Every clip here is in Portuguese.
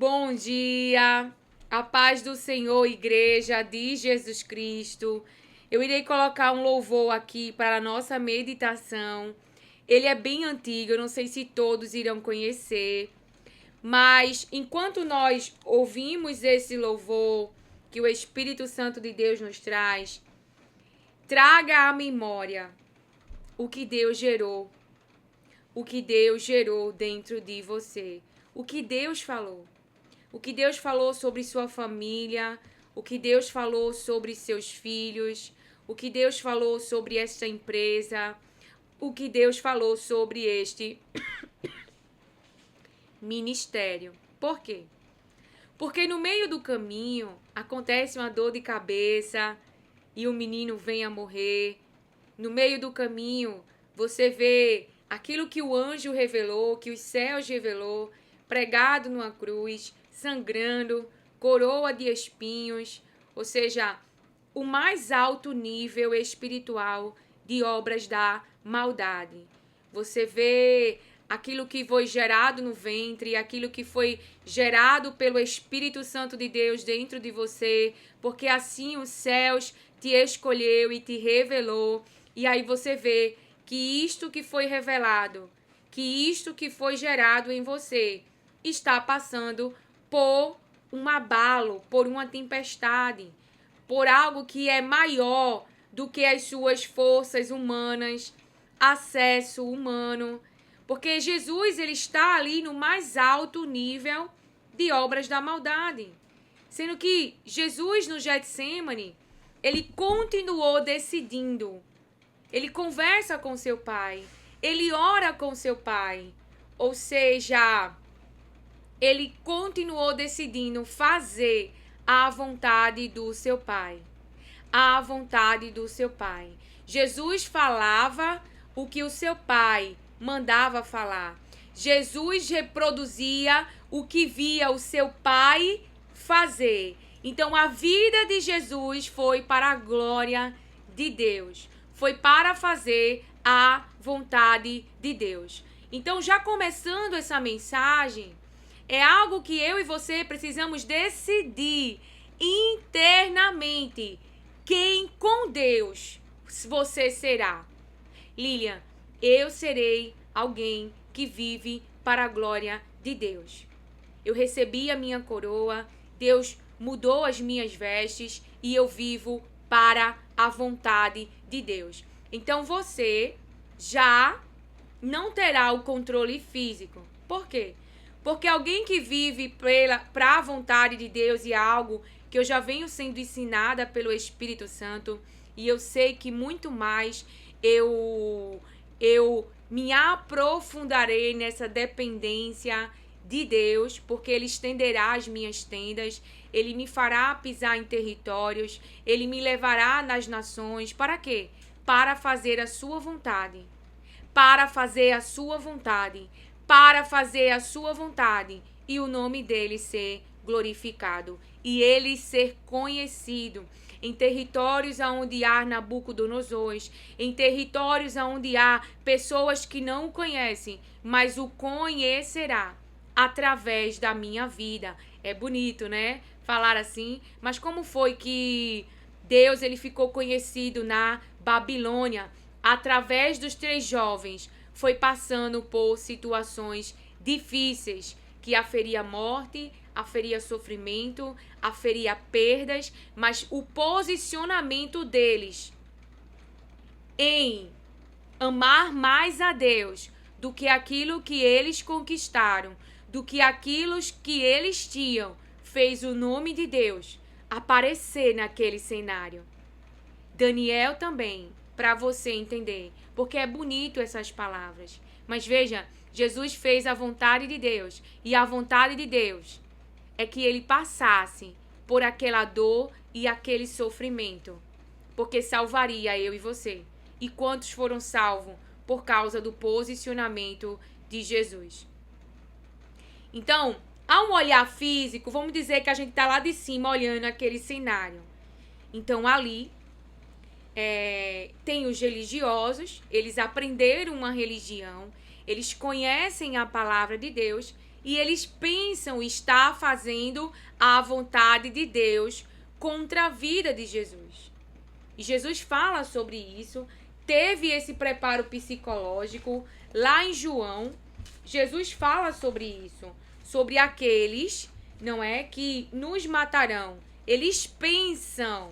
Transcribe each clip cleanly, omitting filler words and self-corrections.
Bom dia, a paz do Senhor, Igreja de Jesus Cristo. Eu irei colocar um louvor aqui para a nossa meditação. Ele é bem antigo, eu não sei se todos irão conhecer, mas enquanto nós ouvimos esse louvor que o Espírito Santo de Deus nos traz, traga à memória o que Deus gerou, o que Deus gerou dentro de você, o que Deus falou. O que Deus falou sobre sua família, o que Deus falou sobre seus filhos, o que Deus falou sobre esta empresa, o que Deus falou sobre este ministério. Por quê? Porque no meio do caminho acontece uma dor de cabeça e o menino vem a morrer. No meio do caminho você vê aquilo que o anjo revelou, que os céus revelou, pregado numa cruz, sangrando, coroa de espinhos, ou seja, o mais alto nível espiritual de obras da maldade. Você vê aquilo que foi gerado no ventre, aquilo que foi gerado pelo Espírito Santo de Deus dentro de você, porque assim os céus te escolheu e te revelou. E aí você vê que isto que foi revelado, que isto que foi gerado em você, está passando por um abalo, por uma tempestade, por algo que é maior do que as suas forças humanas, acesso humano, porque Jesus ele está ali no mais alto nível de obras da maldade, sendo que Jesus no Getsêmani, ele continuou decidindo, ele conversa com seu pai, ele ora com seu pai, ou seja, ele continuou decidindo fazer a vontade do seu pai. A vontade do seu pai. Jesus falava o que o seu pai mandava falar. Jesus reproduzia o que via o seu pai fazer. Então a vida de Jesus foi para a glória de Deus. Foi para fazer a vontade de Deus. Então, já começando essa mensagem, é algo que eu e você precisamos decidir internamente quem com Deus você será. Lilian, eu serei alguém que vive para a glória de Deus. Eu recebi a minha coroa, Deus mudou as minhas vestes e eu vivo para a vontade de Deus. Então você já não terá o controle físico. Por quê? Porque alguém que vive para a vontade de Deus e algo que eu já venho sendo ensinada pelo Espírito Santo e eu sei que muito mais eu me aprofundarei nessa dependência de Deus, porque Ele estenderá as minhas tendas, Ele me fará pisar em territórios, Ele me levará nas nações. Para quê? Para fazer a sua vontade. Para fazer a sua vontade. Para fazer a sua vontade. E o nome dele ser glorificado. E ele ser conhecido. Em territórios onde há Nabucodonosores, em territórios onde há pessoas que não o conhecem, mas o conhecerá através da minha vida. É bonito, né? Falar assim, mas como foi que Deus ele ficou conhecido na Babilônia? Através dos 3 jovens, foi passando por situações difíceis, que aferia morte, aferia sofrimento, aferia perdas, mas o posicionamento deles em amar mais a Deus do que aquilo que eles conquistaram, do que aquilo que eles tinham, fez o nome de Deus aparecer naquele cenário. Daniel também, para você entender, porque é bonito essas palavras. Mas veja, Jesus fez a vontade de Deus, e a vontade de Deus é que ele passasse por aquela dor e aquele sofrimento, porque salvaria eu e você. E quantos foram salvos por causa do posicionamento de Jesus? Então, a um olhar físico, vamos dizer que a gente está lá de cima olhando aquele cenário. Então, ali tem os religiosos, eles aprenderam uma religião, eles conhecem a palavra de Deus e eles pensam estar fazendo a vontade de Deus contra a vida de Jesus. E Jesus fala sobre isso, teve esse preparo psicológico lá em João. Jesus fala sobre isso, sobre aqueles, não é, que nos matarão. Eles pensam.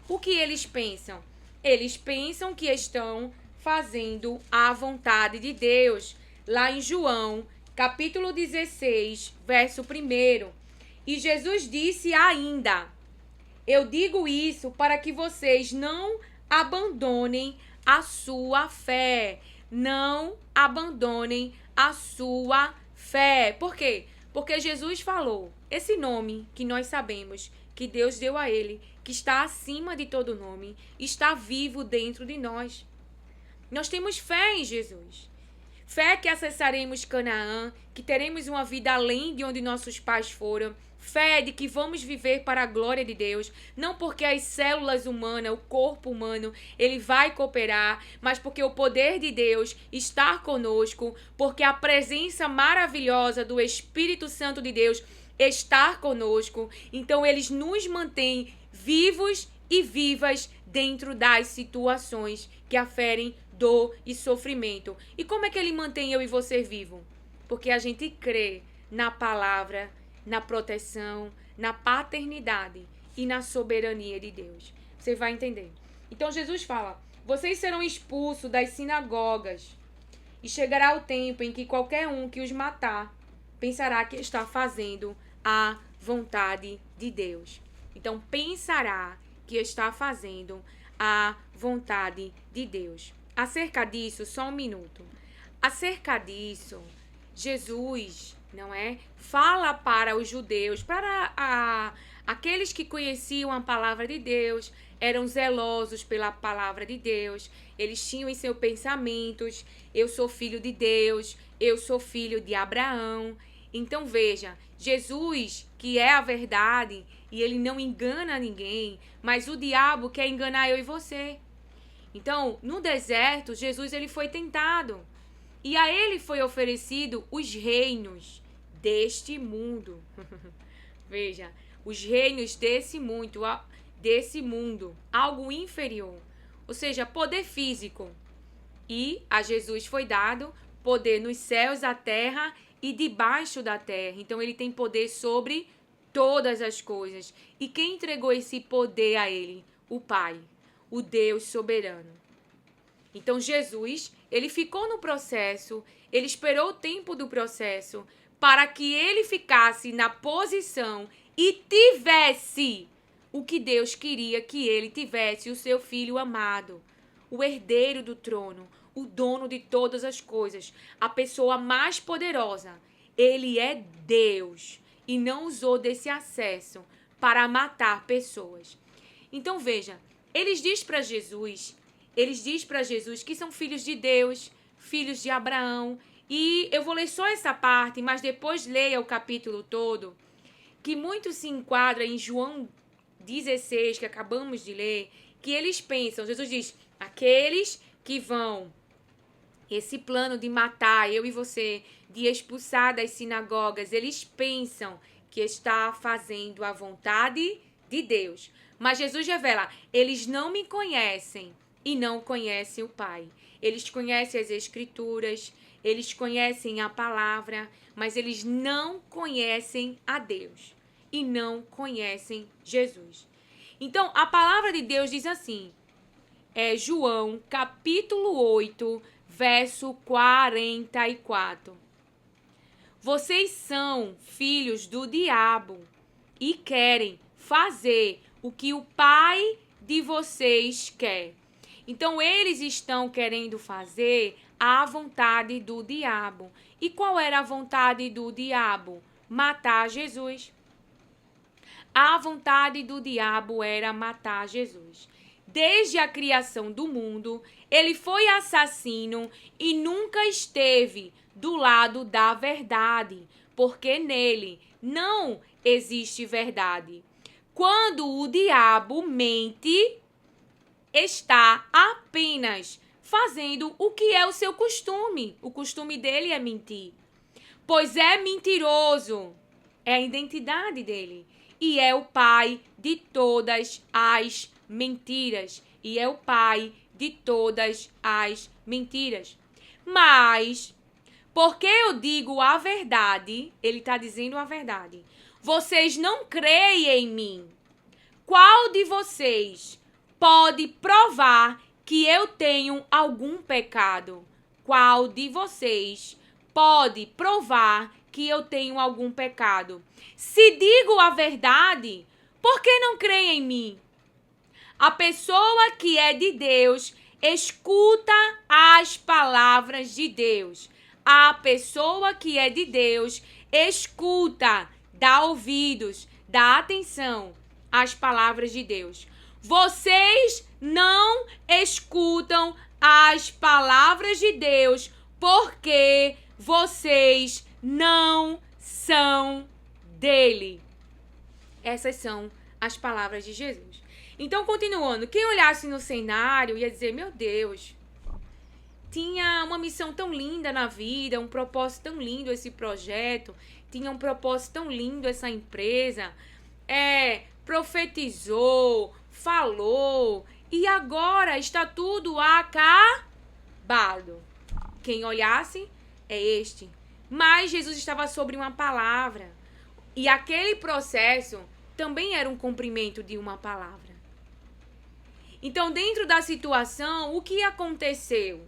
O que eles pensam? Eles pensam que estão fazendo a vontade de Deus. Lá em João, capítulo 16, verso 1. E Jesus disse ainda: eu digo isso para que vocês não abandonem a sua fé. Não abandonem a sua fé. Por quê? Porque Jesus falou, esse nome que nós sabemos que Deus deu a ele, que está acima de todo nome, está vivo dentro de nós. Nós temos fé em Jesus. Fé que acessaremos Canaã, que teremos uma vida além de onde nossos pais foram. Fé de que vamos viver para a glória de Deus, não porque as células humanas, o corpo humano, ele vai cooperar, mas porque o poder de Deus está conosco, porque a presença maravilhosa do Espírito Santo de Deus está conosco. Então eles nos mantêm vivos e vivas dentro das situações que aferem dor e sofrimento. E como é que ele mantém eu e você vivo? Porque a gente crê na palavra, na proteção, na paternidade e na soberania de Deus. Você vai entender. Então Jesus fala: vocês serão expulsos das sinagogas e chegará o tempo em que qualquer um que os matar pensará que está fazendo a vontade de Deus. Então pensará que está fazendo a vontade de Deus. Acerca disso, só um minuto. Acerca disso, Jesus, não é? Fala para os judeus, para aqueles que conheciam a palavra de Deus, eram zelosos pela palavra de Deus, eles tinham em seus pensamentos: eu sou filho de Deus, eu sou filho de Abraão. Então veja, Jesus, que é a verdade, e ele não engana ninguém, mas o diabo quer enganar eu e você. Então, no deserto, Jesus ele foi tentado. E a ele foi oferecido os reinos deste mundo. Veja, os reinos desse mundo, algo inferior. Ou seja, poder físico. E a Jesus foi dado poder nos céus, na terra e debaixo da terra. Então, ele tem poder sobre todas as coisas. E quem entregou esse poder a ele? O Pai, o Deus soberano. Então Jesus, ele ficou no processo, ele esperou o tempo do processo para que ele ficasse na posição e tivesse o que Deus queria que ele tivesse, o seu filho amado, o herdeiro do trono, o dono de todas as coisas, a pessoa mais poderosa. Ele é Deus e não usou desse acesso para matar pessoas. Então veja, eles dizem para Jesus que são filhos de Deus, filhos de Abraão. E eu vou ler só essa parte, mas depois leia o capítulo todo, que muito se enquadra em João 16, que acabamos de ler, que eles pensam, Jesus diz, aqueles que vão, esse plano de matar eu e você, de expulsar das sinagogas, eles pensam que está fazendo a vontade de Deus. Mas Jesus revela, eles não me conhecem e não conhecem o Pai. Eles conhecem as Escrituras, eles conhecem a palavra, mas eles não conhecem a Deus e não conhecem Jesus. Então, a palavra de Deus diz assim, João, capítulo 8, verso 44. Vocês são filhos do diabo e querem fazer o que o pai de vocês quer. Então, eles estão querendo fazer a vontade do diabo. E qual era a vontade do diabo? Matar Jesus. A vontade do diabo era matar Jesus. Desde a criação do mundo, ele foi assassino e nunca esteve do lado da verdade, porque nele não existe verdade. Quando o diabo mente, está apenas fazendo o que é o seu costume. O costume dele é mentir. pois é mentiroso. É a identidade dele. E é o pai de todas as mentiras. E é o pai de todas as mentiras. Mas, porque eu digo a verdade, ele está dizendo a verdade, vocês não creem em mim. Qual de vocês pode provar que eu tenho algum pecado? Qual de vocês pode provar que eu tenho algum pecado? Se digo a verdade, por que não creem em mim? A pessoa que é de Deus escuta as palavras de Deus. A pessoa que é de Deus escuta, dá ouvidos, dá atenção às palavras de Deus. Vocês não escutam as palavras de Deus porque vocês não são dele. Essas são as palavras de Jesus. Então, continuando, quem olhasse no cenário ia dizer, meu Deus, tinha uma missão tão linda na vida, um propósito tão lindo esse projeto, tinha um propósito tão lindo essa empresa, profetizou, falou, e agora está tudo acabado. Quem olhasse é este. Mas Jesus estava sobre uma palavra. E aquele processo também era um cumprimento de uma palavra. Então, dentro da situação, o que aconteceu?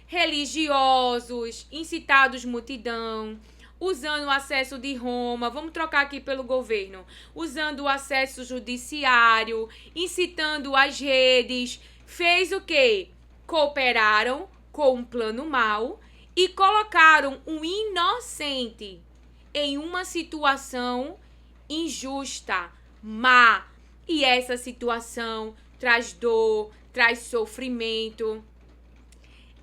Religiosos, incitados multidão, usando o acesso de Roma, vamos trocar aqui pelo governo, usando o acesso judiciário, incitando as redes, fez o quê? Cooperaram com um plano mau e colocaram um inocente em uma situação injusta, má. E essa situação traz dor, traz sofrimento.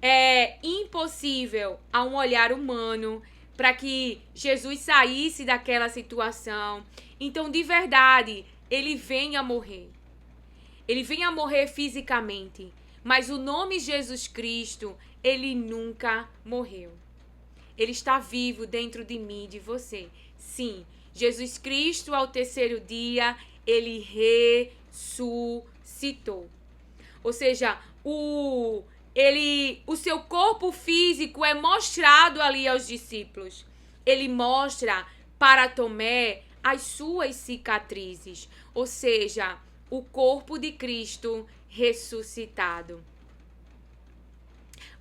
É impossível a um olhar humano para que Jesus saísse daquela situação. Então, de verdade, ele vem a morrer. Ele vem a morrer fisicamente. Mas o nome Jesus Cristo, ele nunca morreu. Ele está vivo dentro de mim e de você. Sim, Jesus Cristo, ao terceiro dia, ele ressuscitou. Ou seja, o seu corpo físico é mostrado ali aos discípulos. Ele mostra para Tomé as suas cicatrizes. Ou seja, o corpo de Cristo ressuscitado.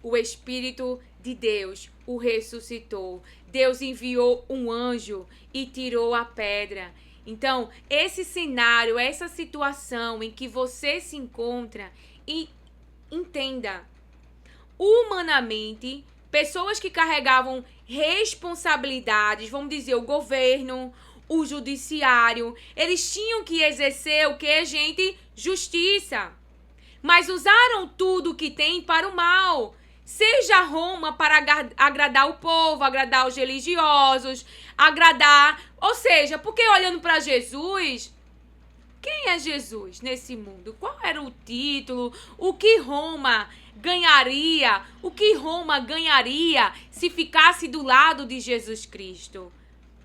O Espírito de Deus o ressuscitou. Deus enviou um anjo e tirou a pedra. Então, esse cenário, essa situação em que você se encontra, e entenda, humanamente, pessoas que carregavam responsabilidades, vamos dizer, o governo, o judiciário, eles tinham que exercer o que, gente? Justiça. Mas usaram tudo que tem para o mal. Seja Roma para agradar o povo, agradar os religiosos, ou seja, porque olhando para Jesus, quem é Jesus nesse mundo? Qual era o título? O que Roma ganharia? O que Roma ganharia se ficasse do lado de Jesus Cristo?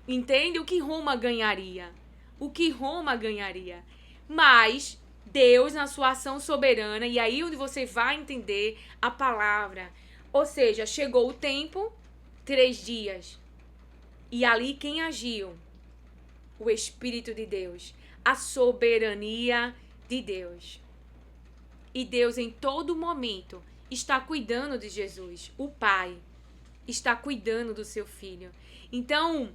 Entende? O que Roma ganharia? O que Roma ganharia? Mas Deus, na sua ação soberana, e aí onde você vai entender a palavra. Ou seja, chegou o tempo, 3 dias. E ali quem agiu? O Espírito de Deus. A soberania de Deus. E Deus em todo momento está cuidando de Jesus. O Pai está cuidando do seu filho. Então,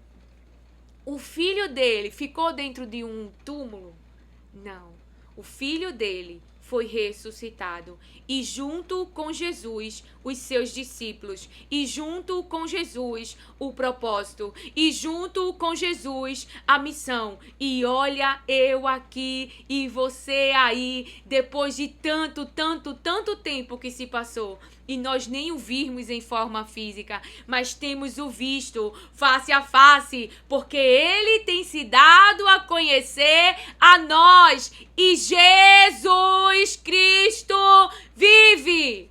o filho dele ficou dentro de um túmulo? Não. O filho dele foi ressuscitado. E junto com Jesus, os seus discípulos. E junto com Jesus, o propósito. E junto com Jesus, a missão. E olha eu aqui e você aí, depois de tanto tempo que se passou. E nós nem o vimos em forma física, mas temos o visto face a face, porque ele tem se dado a conhecer a nós. E Jesus Cristo vive.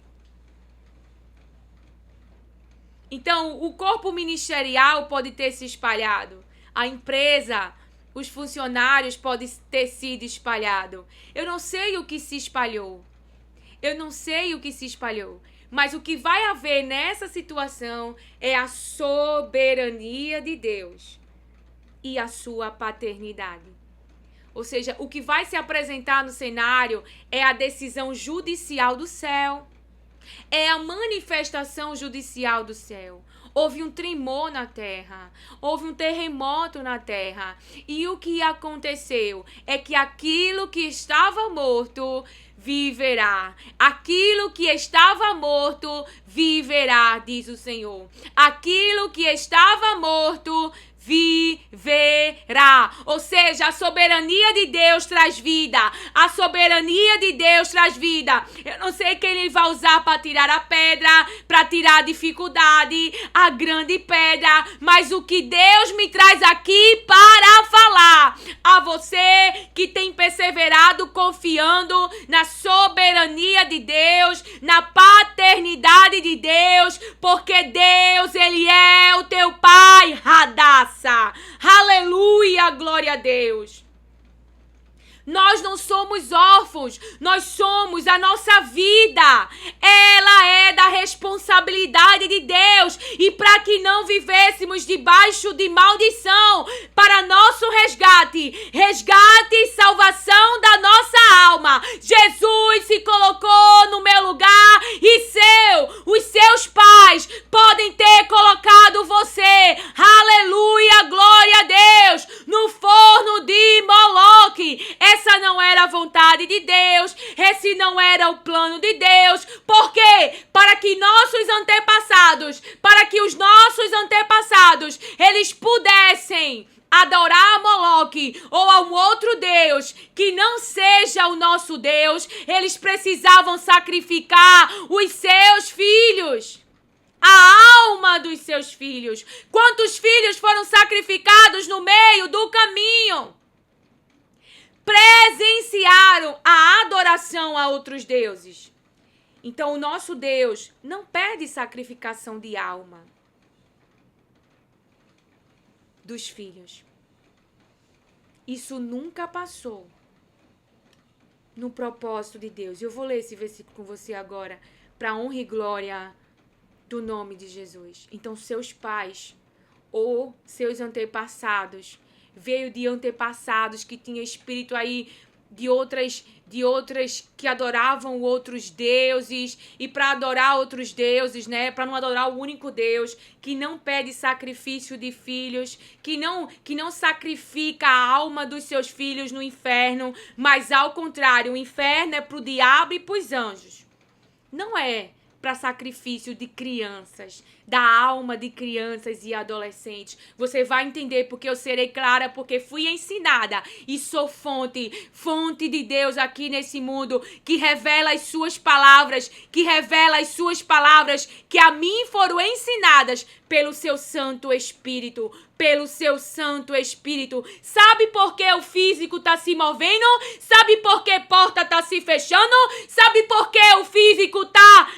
Então, o corpo ministerial pode ter se espalhado. A empresa, os funcionários podem ter sido espalhado. Eu não sei o que se espalhou. Eu não sei o que se espalhou. Mas o que vai haver nessa situação é a soberania de Deus e a sua paternidade. Ou seja, o que vai se apresentar no cenário é a decisão judicial do céu. É a manifestação judicial do céu. Houve um tremor na terra, houve um terremoto na terra. E o que aconteceu é que aquilo que estava morto viverá. Aquilo que estava morto viverá, diz o Senhor. Aquilo que estava morto viverá. Ou seja, a soberania de Deus traz vida. A soberania de Deus traz vida. Eu não sei quem ele vai usar para tirar a pedra, para tirar a dificuldade, a grande pedra, mas o que Deus me traz aqui para falar a você que tem perseverado confiando na soberania de Deus, na paternidade de Deus, porque Deus, ele é o teu Pai, Hadassah. Aleluia, glória a Deus. Nós não somos órfãos, nós somos a nossa vida. Ela é da responsabilidade de Deus. E para que não vivêssemos debaixo de maldição, para nosso resgate e salvação da nossa alma, Jesus se colocou no meu lugar e os seus pais podem ter colocado você, aleluia, glória a Deus, no forno de Moloque. Essa não era a vontade de Deus, esse não era o plano de Deus. Por quê? Para que os nossos antepassados, eles pudessem adorar a Moloque ou a um outro Deus que não seja o nosso Deus, eles precisavam sacrificar os seus filhos. A alma dos seus filhos. Quantos filhos foram sacrificados no meio do caminho? Presenciaram a adoração a outros deuses. Então, o nosso Deus não pede sacrificação de alma dos filhos. Isso nunca passou no propósito de Deus. Eu vou ler esse versículo com você agora, para honra e glória do nome de Jesus. Então, seus pais ou seus antepassados, veio de antepassados que tinham espírito aí de outras que adoravam outros deuses, e para adorar outros deuses, né, para não adorar o único Deus, que não pede sacrifício de filhos, que não sacrifica a alma dos seus filhos no inferno, mas ao contrário, o inferno é para o diabo e para os anjos. Não é para sacrifício de crianças, da alma de crianças e adolescentes. Você vai entender porque eu serei clara, porque fui ensinada e sou fonte de Deus aqui nesse mundo, que revela as suas palavras, que a mim foram ensinadas pelo seu Santo Espírito. Sabe por que o físico está se movendo? Sabe por que porta está se fechando? Sabe por que o físico tá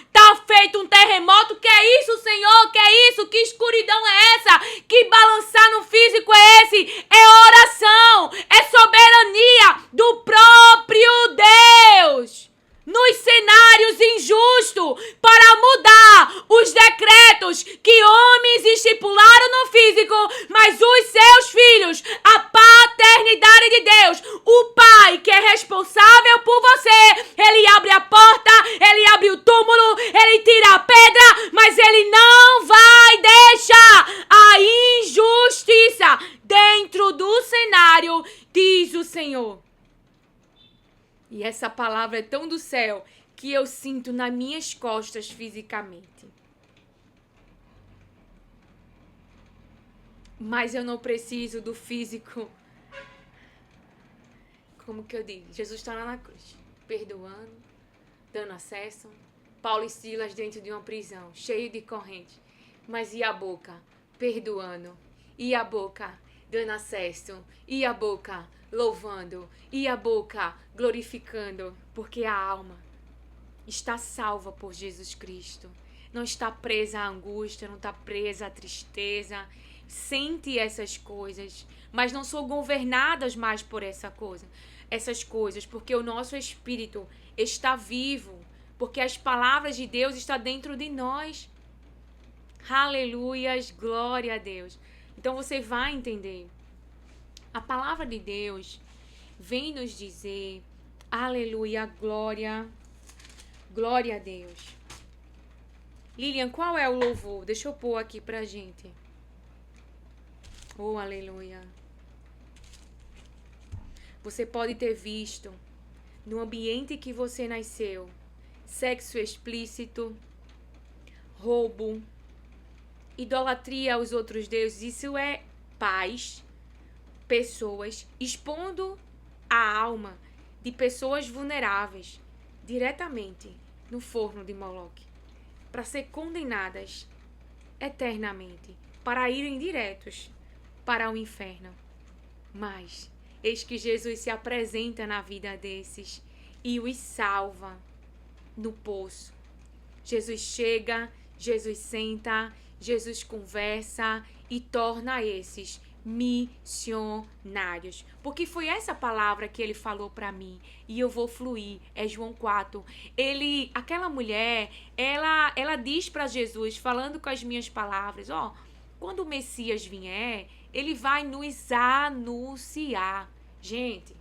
feito um terremoto? Que é isso, Senhor? Que é isso? Que escuridão é essa? Que balançar no físico é esse? É oração, é soberania do próprio Deus. Nos cenários injustos, para mudar os decretos que homens estipularam no físico, mas os seus filhos, a paternidade de Deus, o Pai que é responsável por você, ele abre a porta, ele abre o túmulo, ele tira a pedra, mas ele não vai deixar a injustiça dentro do cenário, diz o Senhor. E essa palavra é tão do céu que eu sinto nas minhas costas fisicamente. Mas eu não preciso do físico. Como que eu digo? Jesus está lá na cruz, perdoando, dando acesso. Paulo e Silas dentro de uma prisão, cheio de corrente. Mas e a boca? Perdoando. E a boca? Dando acesso. E a boca? Louvando. E a boca? Glorificando. Porque a alma está salva por Jesus Cristo. não está presa à angústia, não está presa à tristeza. Sente essas coisas, mas não são governadas mais por essas coisas, porque o nosso espírito está vivo, porque as palavras de Deus estão dentro de nós. Aleluias, glória a Deus. Então você vai entender. A palavra de Deus vem nos dizer, aleluia, glória a Deus. Lilian, qual é o louvor? Deixa eu pôr aqui pra gente. Oh, aleluia. Você pode ter visto, no ambiente que você nasceu, sexo explícito, roubo, idolatria aos outros deuses. Isso é pais, pessoas expondo a alma de pessoas vulneráveis diretamente no forno de Moloque, para ser condenadas eternamente, para irem diretos para o inferno. Mas eis que Jesus se apresenta na vida desses e os salva no poço. Jesus chega, Jesus senta, Jesus conversa e torna esses missionários. Porque foi essa palavra que ele falou para mim. E eu vou fluir. É João 4. Aquela mulher, ela diz para Jesus, falando com as minhas palavras, quando o Messias vier, ele vai nos anunciar. Gente,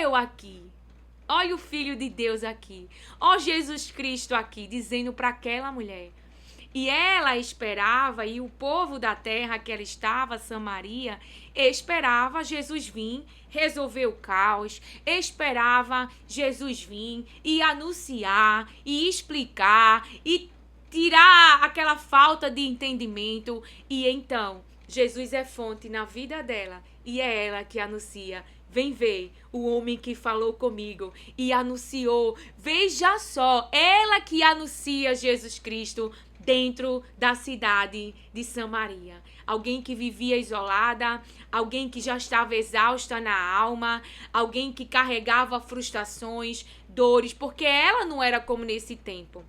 eu aqui. Olha o Filho de Deus aqui. Jesus Cristo aqui, dizendo para aquela mulher. E ela esperava, e o povo da terra que ela estava, Samaria, esperava Jesus vir, resolver o caos, esperava Jesus vir e anunciar, e explicar, e tirar aquela falta de entendimento. E então, Jesus é fonte na vida dela, e é ela que anuncia. Vem ver o homem que falou comigo e anunciou. Veja só, ela que anuncia Jesus Cristo dentro da cidade de Samaria. Alguém que vivia isolada, alguém que já estava exausta na alma, alguém que carregava frustrações, dores, porque ela não era como nesse tempo,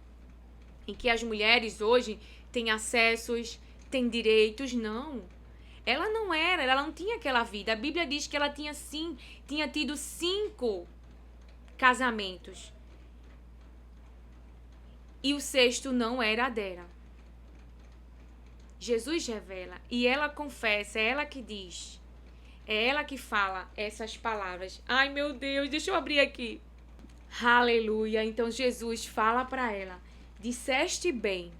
em que as mulheres hoje têm acessos, têm direitos, não. Ela não era, ela não tinha aquela vida. A Bíblia diz que ela tinha tido 5 casamentos. E o 6º não era dela. Jesus revela e ela confessa, é ela que diz. É ela que fala essas palavras. Ai, meu Deus, deixa eu abrir aqui. Aleluia. Então Jesus fala para ela: disseste bem,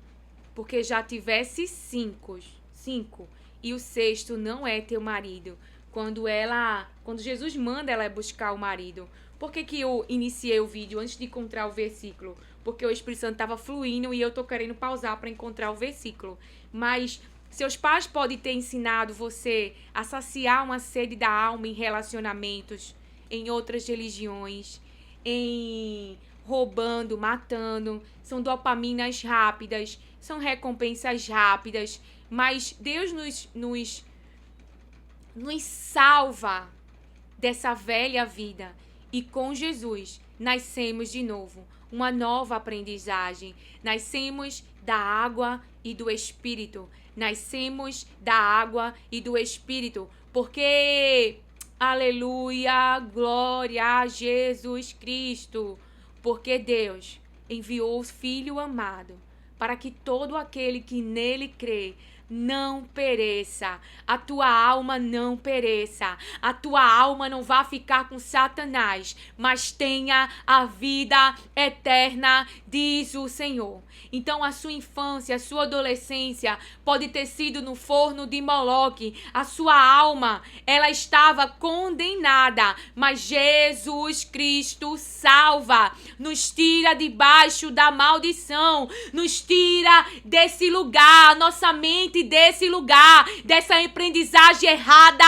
porque já tivesse 5 e o 6º não é teu marido. Quando Jesus manda ela buscar o marido. Por que eu iniciei o vídeo antes de encontrar o versículo? Porque o Espírito Santo estava fluindo e eu tô querendo pausar para encontrar o versículo. Mas seus pais podem ter ensinado você a saciar uma sede da alma em relacionamentos, em outras religiões, em roubando, matando. São dopaminas rápidas, são recompensas rápidas. Mas Deus nos salva dessa velha vida. E com Jesus nascemos de novo. Uma nova aprendizagem. Nascemos da água e do Espírito. Nascemos da água e do Espírito. Porque, aleluia, glória a Jesus Cristo. Porque Deus enviou o Filho amado para que todo aquele que nele crê não pereça. A tua alma não pereça. A tua alma não vá ficar com Satanás, mas tenha a vida eterna, diz o Senhor. Então a sua infância, a sua adolescência pode ter sido no forno de Moloque. A sua alma, ela estava condenada, mas Jesus Cristo salva, nos tira debaixo da maldição, nos tira desse lugar, nossa mente desse lugar, dessa aprendizagem errada,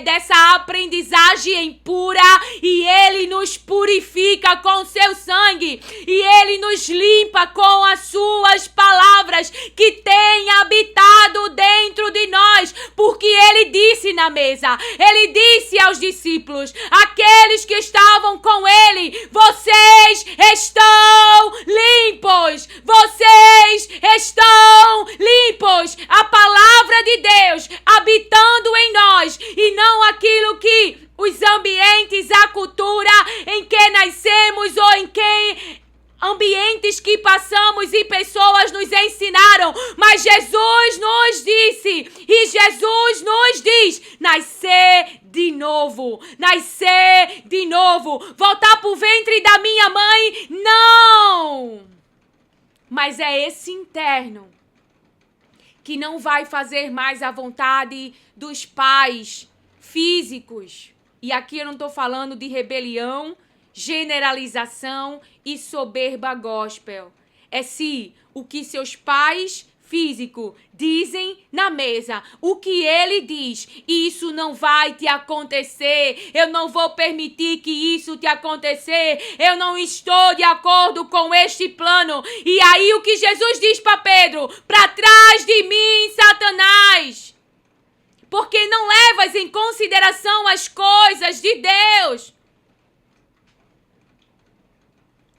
dessa aprendizagem impura, e Ele nos purifica com seu sangue, e Ele nos limpa com as suas palavras que têm habitado dentro de nós, porque Ele disse na mesa, Ele disse aos discípulos, aqueles que estavam com Ele, vocês estão limpos, vocês estão limpos, a palavra de Deus habitando em nós, e não aquilo que os ambientes, a cultura em que nascemos ou em que ambientes que passamos e pessoas nos ensinaram, mas Jesus nos disse, e Jesus nos diz, nascer de novo, voltar pro ventre da minha mãe, não, mas é esse interno, que não vai fazer mais a vontade dos pais físicos. E aqui eu não estou falando de rebelião, generalização e soberba gospel. É se o que seus pais físicos dizem na mesa, o que ele diz, isso não vai te acontecer, eu não vou permitir que isso te acontecer, eu não estou de acordo com este plano. E aí o que Jesus diz para Pedro, para trás de mim, Satanás, porque não levas em consideração as coisas de Deus.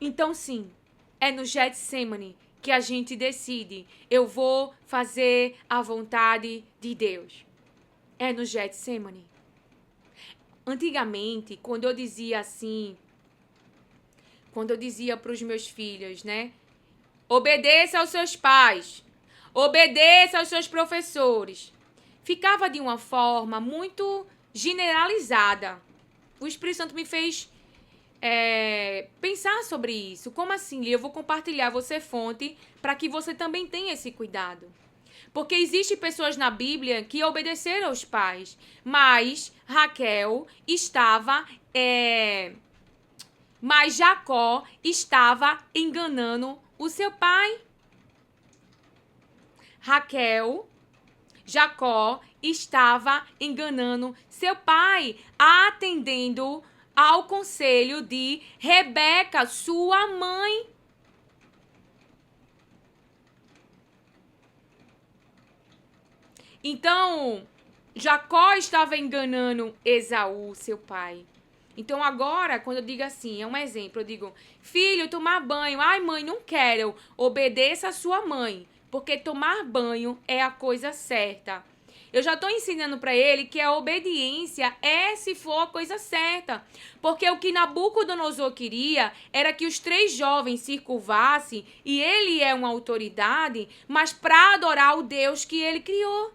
Então sim, é no Getsemane que a gente decide, eu vou fazer a vontade de Deus. É no Getsemane. Antigamente, quando eu dizia assim, quando eu dizia para os meus filhos, né? Obedeça aos seus pais, obedeça aos seus professores. Ficava de uma forma muito generalizada. O Espírito Santo me fez pensar sobre isso. Como assim? Eu vou compartilhar você fonte para que você também tenha esse cuidado. Porque existem pessoas na Bíblia que obedeceram aos pais, mas Raquel estava... mas Jacó estava enganando o seu pai. Jacó estava enganando seu pai, atendendo ao conselho de Rebeca, sua mãe. Então, Jacó estava enganando Esaú, seu pai. Então, agora, quando eu digo assim, é um exemplo, eu digo, filho, tomar banho. Ai, mãe, não quero. Obedeça a sua mãe, porque tomar banho é a coisa certa. Eu já estou ensinando para ele que a obediência é se for a coisa certa. Porque o que Nabucodonosor queria era que os 3 jovens se curvassem, e ele é uma autoridade, mas para adorar o Deus que ele criou.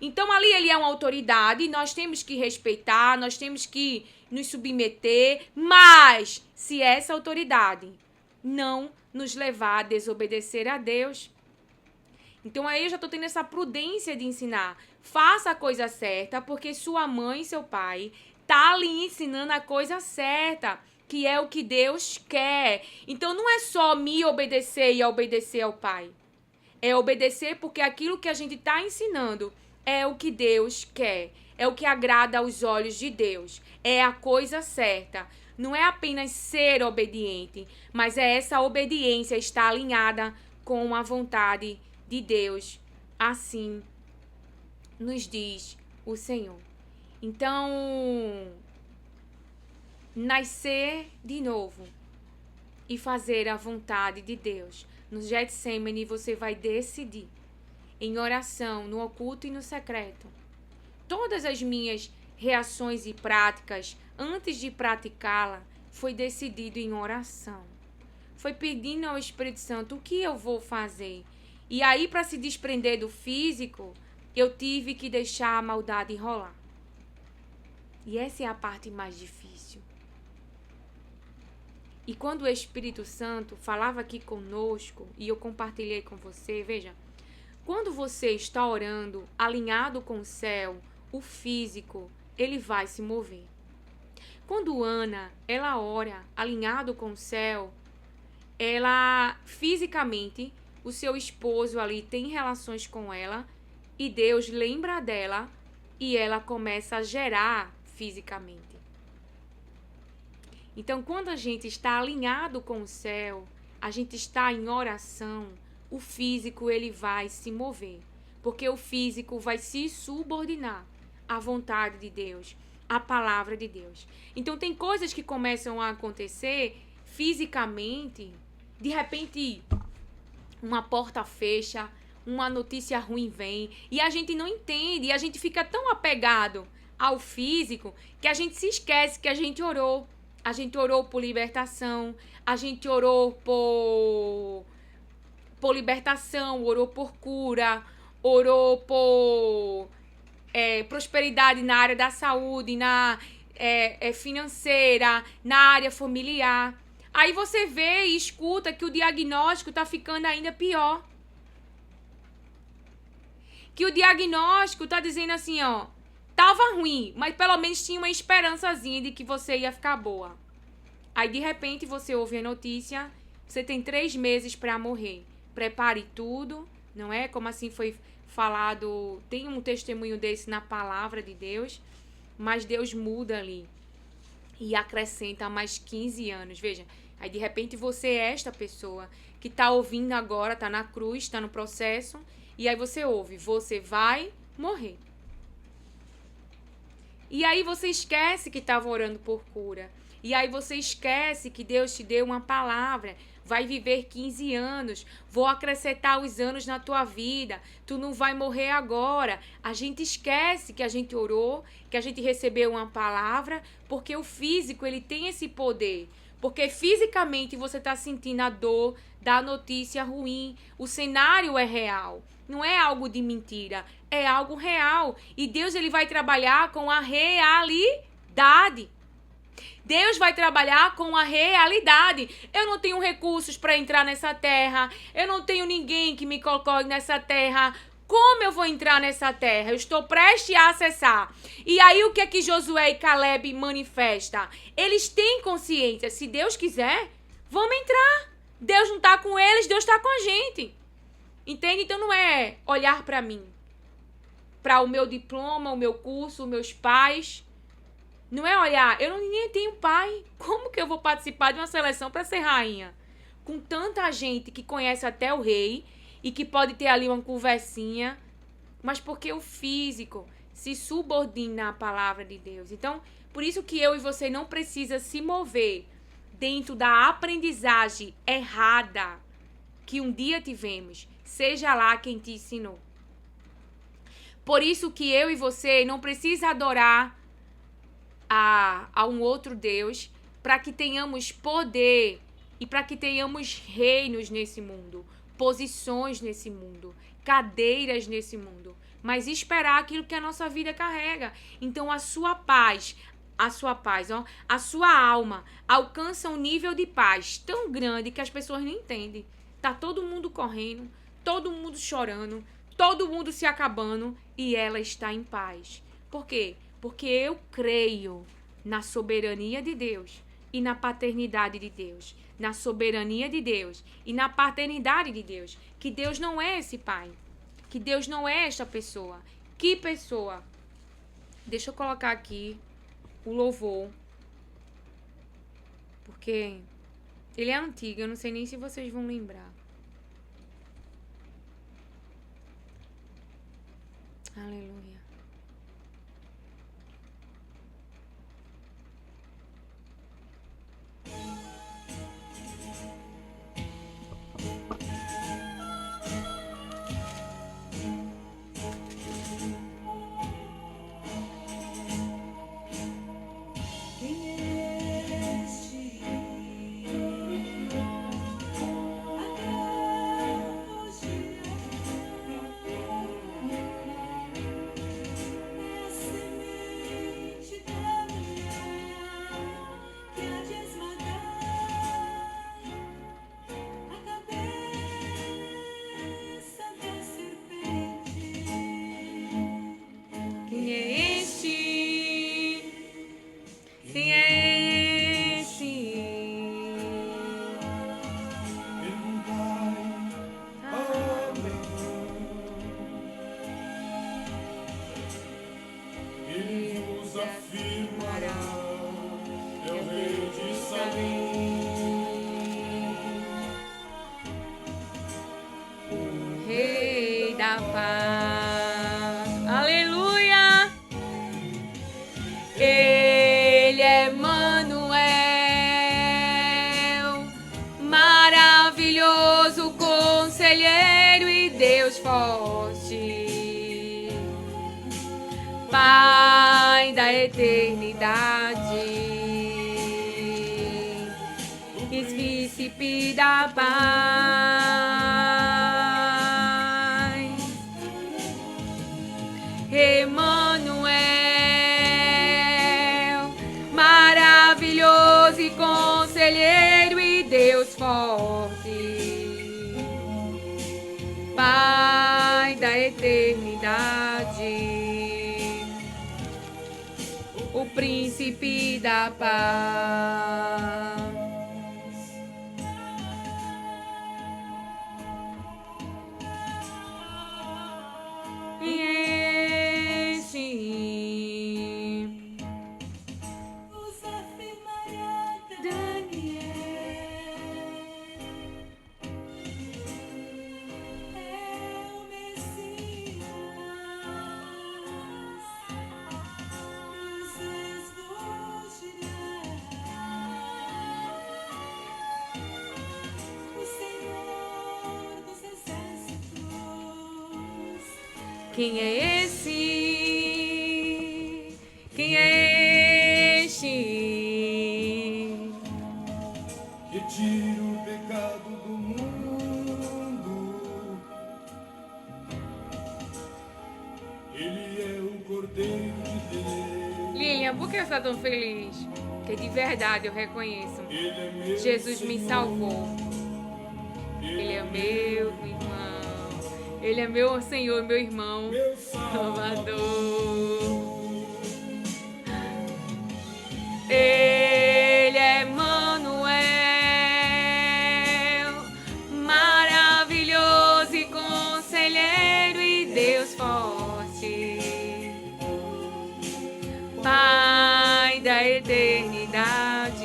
Então ali ele é uma autoridade, nós temos que respeitar, nós temos que nos submeter, mas se essa autoridade não nos levar a desobedecer a Deus, então aí eu já estou tendo essa prudência de ensinar. Faça a coisa certa, porque sua mãe e seu pai tá lhe ensinando a coisa certa, que é o que Deus quer. Então não é só me obedecer e obedecer ao pai. É obedecer porque aquilo que a gente está ensinando é o que Deus quer. É o que agrada aos olhos de Deus. É a coisa certa. Não é apenas ser obediente, mas é essa obediência estar alinhada com a vontade de Deus. Assim nos diz o Senhor. Então, nascer de novo e fazer a vontade de Deus. No Getsemane você vai decidir, em oração, no oculto e no secreto. Todas as minhas reações e práticas, antes de praticá-la, foi decidido em oração. Foi pedindo ao Espírito Santo o que eu vou fazer. E aí, para se desprender do físico, eu tive que deixar a maldade rolar. E essa é a parte mais difícil. E quando o Espírito Santo falava aqui conosco, e eu compartilhei com você, veja, quando você está orando, alinhado com o céu, o físico, ele vai se mover. Quando Ana, ela ora, alinhado com o céu, ela, fisicamente, o seu esposo ali tem relações com ela, e Deus lembra dela e ela começa a gerar fisicamente. Então, quando a gente está alinhado com o céu, a gente está em oração, o físico ele vai se mover, porque o físico vai se subordinar à vontade de Deus, à palavra de Deus. Então, tem coisas que começam a acontecer fisicamente, de repente, uma porta fecha, uma notícia ruim vem, e a gente não entende, e a gente fica tão apegado ao físico que a gente se esquece que a gente orou. A gente orou por libertação, a gente orou por libertação, orou por cura, orou por prosperidade na área da saúde, na financeira, na área familiar. Aí você vê e escuta que o diagnóstico está ficando ainda pior. Que o diagnóstico está dizendo assim, ó, tava ruim, mas pelo menos tinha uma esperançazinha de que você ia ficar boa. Aí, de repente, você ouve a notícia, você tem 3 meses para morrer. Prepare tudo, não é? Como assim foi falado, tem um testemunho desse na palavra de Deus, mas Deus muda ali e acrescenta mais 15 anos. Veja, aí de repente você é esta pessoa que está ouvindo agora, está na cruz, está no processo, e aí você ouve, você vai morrer. E aí você esquece que estava orando por cura. E aí você esquece que Deus te deu uma palavra. Vai viver 15 anos. Vou acrescentar os anos na tua vida. Tu não vai morrer agora. A gente esquece que a gente orou, que a gente recebeu uma palavra, porque o físico ele tem esse poder. Porque fisicamente você está sentindo a dor da notícia ruim. O cenário é real. Não é algo de mentira. É algo real. E Deus ele vai trabalhar com a realidade. Deus vai trabalhar com a realidade. Eu não tenho recursos para entrar nessa terra. Eu não tenho ninguém que me coloque nessa terra. Como eu vou entrar nessa terra? Eu estou prestes a acessar. E aí o que é que Josué e Caleb manifestam? Eles têm consciência. Se Deus quiser, vamos entrar. Deus não está com eles, Deus está com a gente. Entende? Então não é olhar para mim, para o meu diploma, o meu curso, os meus pais. Não é olhar, eu nem tenho pai. Como que eu vou participar de uma seleção para ser rainha? Com tanta gente que conhece até o rei e que pode ter ali uma conversinha, mas porque o físico se subordina à palavra de Deus. Então, por isso que eu e você não precisa se mover dentro da aprendizagem errada que um dia tivemos, seja lá quem te ensinou. Por isso que eu e você não precisa adorar a um outro Deus para que tenhamos poder e para que tenhamos reinos nesse mundo, posições nesse mundo, cadeiras nesse mundo, mas esperar aquilo que a nossa vida carrega. Então a sua paz, a sua alma alcança um nível de paz tão grande que as pessoas não entendem. Tá todo mundo correndo, todo mundo chorando, todo mundo se acabando e ela está em paz. Por quê? Porque eu creio na soberania de Deus e na paternidade de Deus. Na soberania de Deus e na paternidade de Deus. Que Deus não é esse pai. Que Deus não é esta pessoa. Que pessoa? Deixa eu colocar aqui o louvor. Porque ele é antigo, eu não sei nem se vocês vão lembrar. Aleluia. Pai da eternidade, príncipe da paz, Emanuel, maravilhoso e conselheiro e Deus forte, Pai da eternidade, o príncipe da paz. Quem é esse? Quem é este? Retira o pecado do mundo. Ele é o Cordeiro de Deus. Lilian, por que você está tão feliz? Porque de verdade eu reconheço. Ele é meu Jesus me Senhor. salvou. Ele é meu irmão. Ele é meu Senhor, meu irmão. Meu Salvador. Ele é Emanuel, maravilhoso e conselheiro e Deus forte, Pai da eternidade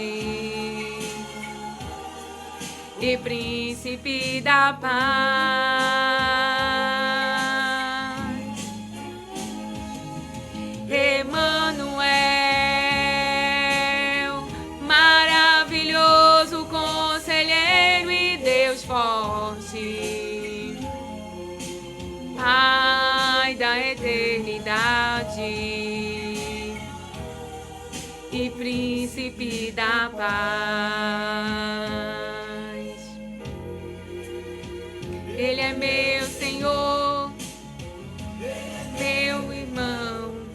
e príncipe da paz. Emanuel, maravilhoso conselheiro e Deus forte, Pai da eternidade e príncipe da paz. Ele é meu Senhor, meu irmão,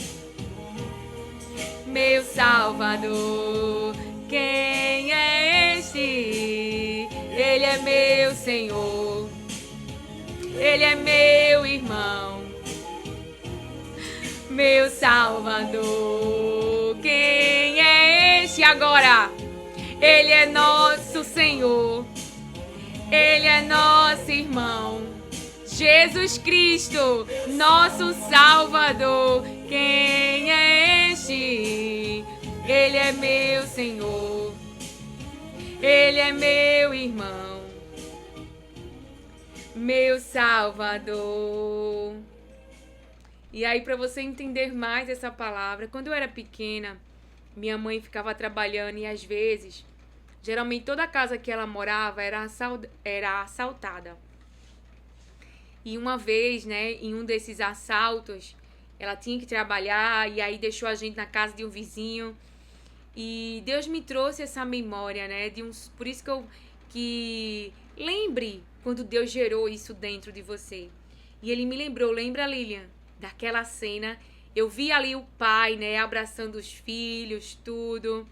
meu Salvador. Quem é este? Ele é meu Senhor, Ele é meu irmão, meu Salvador. Quem é este agora? Ele é nosso Senhor, Ele é nosso irmão, Jesus Cristo, nosso Salvador. Quem é este? Ele é meu Senhor, Ele é meu irmão, meu Salvador. E aí, para você entender mais essa palavra, quando eu era pequena, minha mãe ficava trabalhando e às vezes, geralmente toda a casa que ela morava era assaltada. E uma vez, né, em um desses assaltos, ela tinha que trabalhar e aí deixou a gente na casa de um vizinho. E Deus me trouxe essa memória, né, por isso que lembre quando Deus gerou isso dentro de você. E ele me lembrou, lembra, Lilian, daquela cena? Eu vi ali o pai, né, abraçando os filhos, tudo.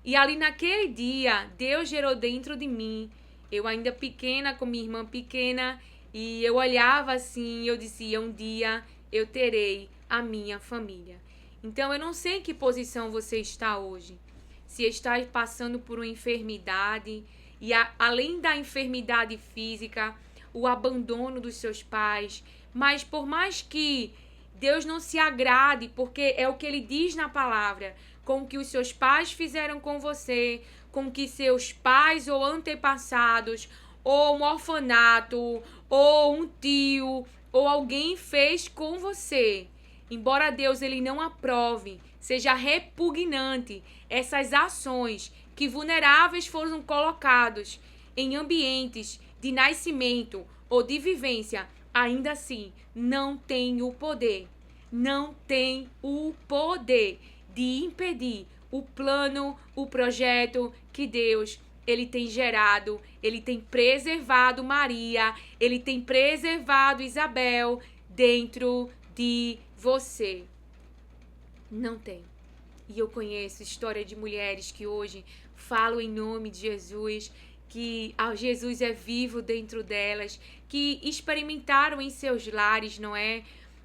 E ali naquele dia, Deus gerou dentro de mim, eu ainda pequena, com minha irmã pequena, e eu olhava assim, eu dizia, um dia eu terei a minha família. Então, eu não sei em que posição você está hoje. Se está passando por uma enfermidade, e além da enfermidade física, o abandono dos seus pais, mas por mais que Deus não se agrade, porque é o que ele diz na palavra, com o que os seus pais fizeram com você, com o que seus pais ou antepassados, ou um orfanato, ou um tio, ou alguém fez com você. Embora Deus ele não aprove, seja repugnante essas ações que vulneráveis foram colocados em ambientes de nascimento ou de vivência, ainda assim não tem o poder não tem o poder de impedir o plano, o projeto que Deus ele tem gerado, ele tem preservado Maria, ele tem preservado Isabel dentro de você. Não tem. E eu conheço história de mulheres que hoje falam em nome de Jesus, que Jesus é vivo dentro delas, que experimentaram em seus lares, não é?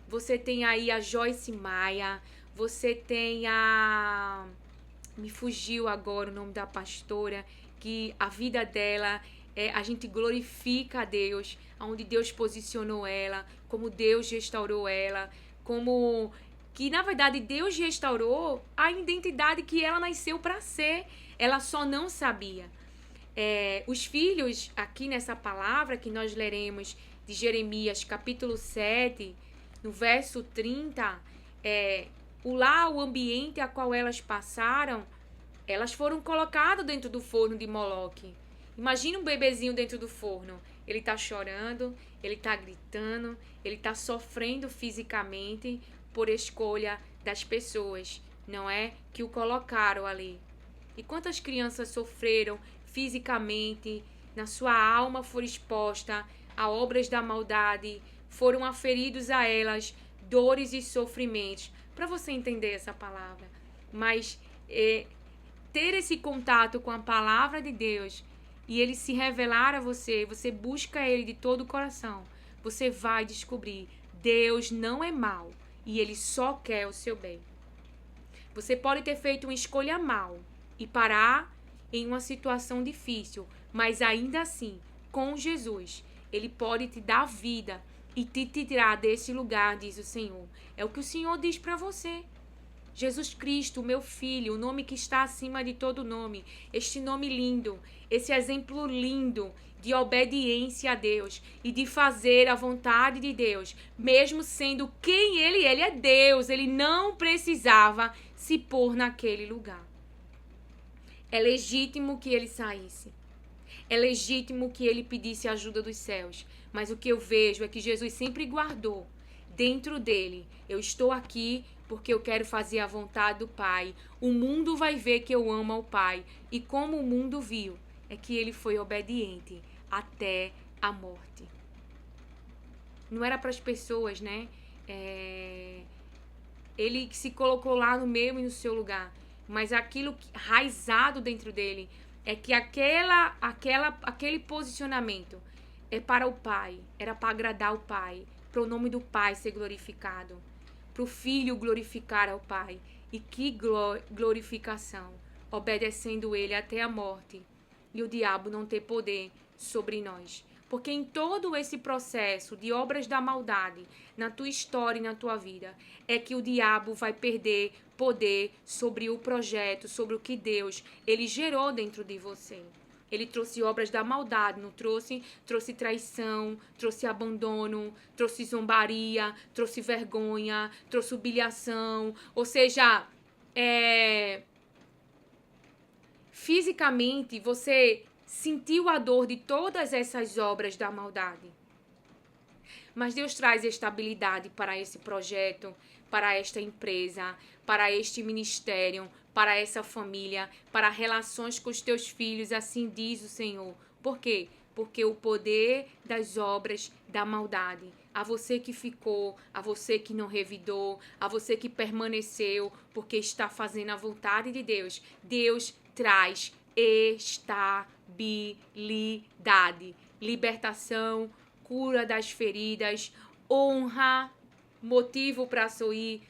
Você tem aí a Joyce Maia, você tem a... Me fugiu agora o nome da pastora, que a vida dela, a gente glorifica a Deus, onde Deus posicionou ela, como Deus restaurou ela, como que na verdade Deus restaurou a identidade que ela nasceu para ser, ela só não sabia. Os filhos, aqui nessa palavra que nós leremos de Jeremias capítulo 7, no verso 30, o ambiente a qual elas passaram, elas foram colocadas dentro do forno de Moloque. Imagina um bebezinho dentro do forno. Ele tá chorando, ele tá gritando, ele tá sofrendo fisicamente por escolha das pessoas, não é? Que o colocaram ali. E quantas crianças sofreram fisicamente, na sua alma foram expostas a obras da maldade, foram aferidos a elas dores e sofrimentos. Para você entender essa palavra. Mas ter esse contato com a palavra de Deus e ele se revelar a você, você busca ele de todo o coração, você vai descobrir, Deus não é mau e ele só quer o seu bem. Você pode ter feito uma escolha mal e parar em uma situação difícil, mas ainda assim, com Jesus, ele pode te dar vida e te tirar desse lugar, diz o Senhor. É o que o Senhor diz para você. Jesus Cristo, meu Filho, o nome que está acima de todo nome, este nome lindo, esse exemplo lindo de obediência a Deus e de fazer a vontade de Deus, mesmo sendo quem ele é Deus, ele não precisava se pôr naquele lugar. É legítimo que ele saísse, é legítimo que ele pedisse a ajuda dos céus, mas o que eu vejo é que Jesus sempre guardou dentro dele, eu estou aqui porque eu quero fazer a vontade do Pai. O mundo vai ver que eu amo ao Pai. E como o mundo viu, é que ele foi obediente até a morte. Não era para as pessoas, né? Ele se colocou lá no meio e no seu lugar. Mas aquilo raizado dentro dele é que aquele posicionamento é para o Pai. Era para agradar o Pai. Para o nome do Pai ser glorificado. Para o Filho glorificar ao Pai. E que glorificação, obedecendo ele até a morte. E o diabo não ter poder sobre nós. Porque em todo esse processo de obras da maldade, na tua história e na tua vida, é que o diabo vai perder poder sobre o projeto, sobre o que Deus, ele gerou dentro de você. Ele trouxe obras da maldade, não trouxe? Trouxe traição, trouxe abandono, trouxe zombaria, trouxe vergonha, trouxe humilhação. Ou seja, fisicamente você sentiu a dor de todas essas obras da maldade. Mas Deus traz estabilidade para esse projeto, para esta empresa, para este ministério, para essa família, para relações com os teus filhos, assim diz o Senhor. Por quê? Porque o poder das obras da maldade, a você que ficou, a você que não revidou, a você que permaneceu, porque está fazendo a vontade de Deus, Deus traz estabilidade, libertação, cura das feridas, honra, motivo para sorrir,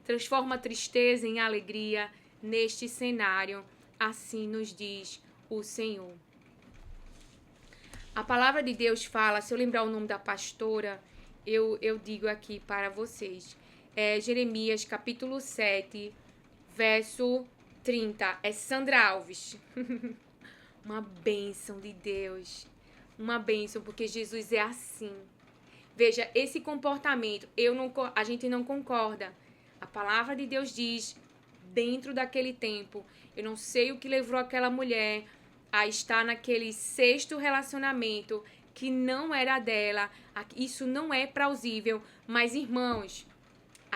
transforma tristeza em alegria neste cenário, assim nos diz o Senhor. A palavra de Deus fala, se eu lembrar o nome da pastora, eu digo aqui para vocês. Jeremias capítulo 7, verso 30. É Sandra Alves. Uma bênção de Deus. Uma bênção, porque Jesus é assim. Veja, esse comportamento, a gente não concorda. A palavra de Deus diz, dentro daquele tempo, eu não sei o que levou aquela mulher a estar naquele 6º relacionamento que não era dela. Isso não é plausível. Mas, irmãos,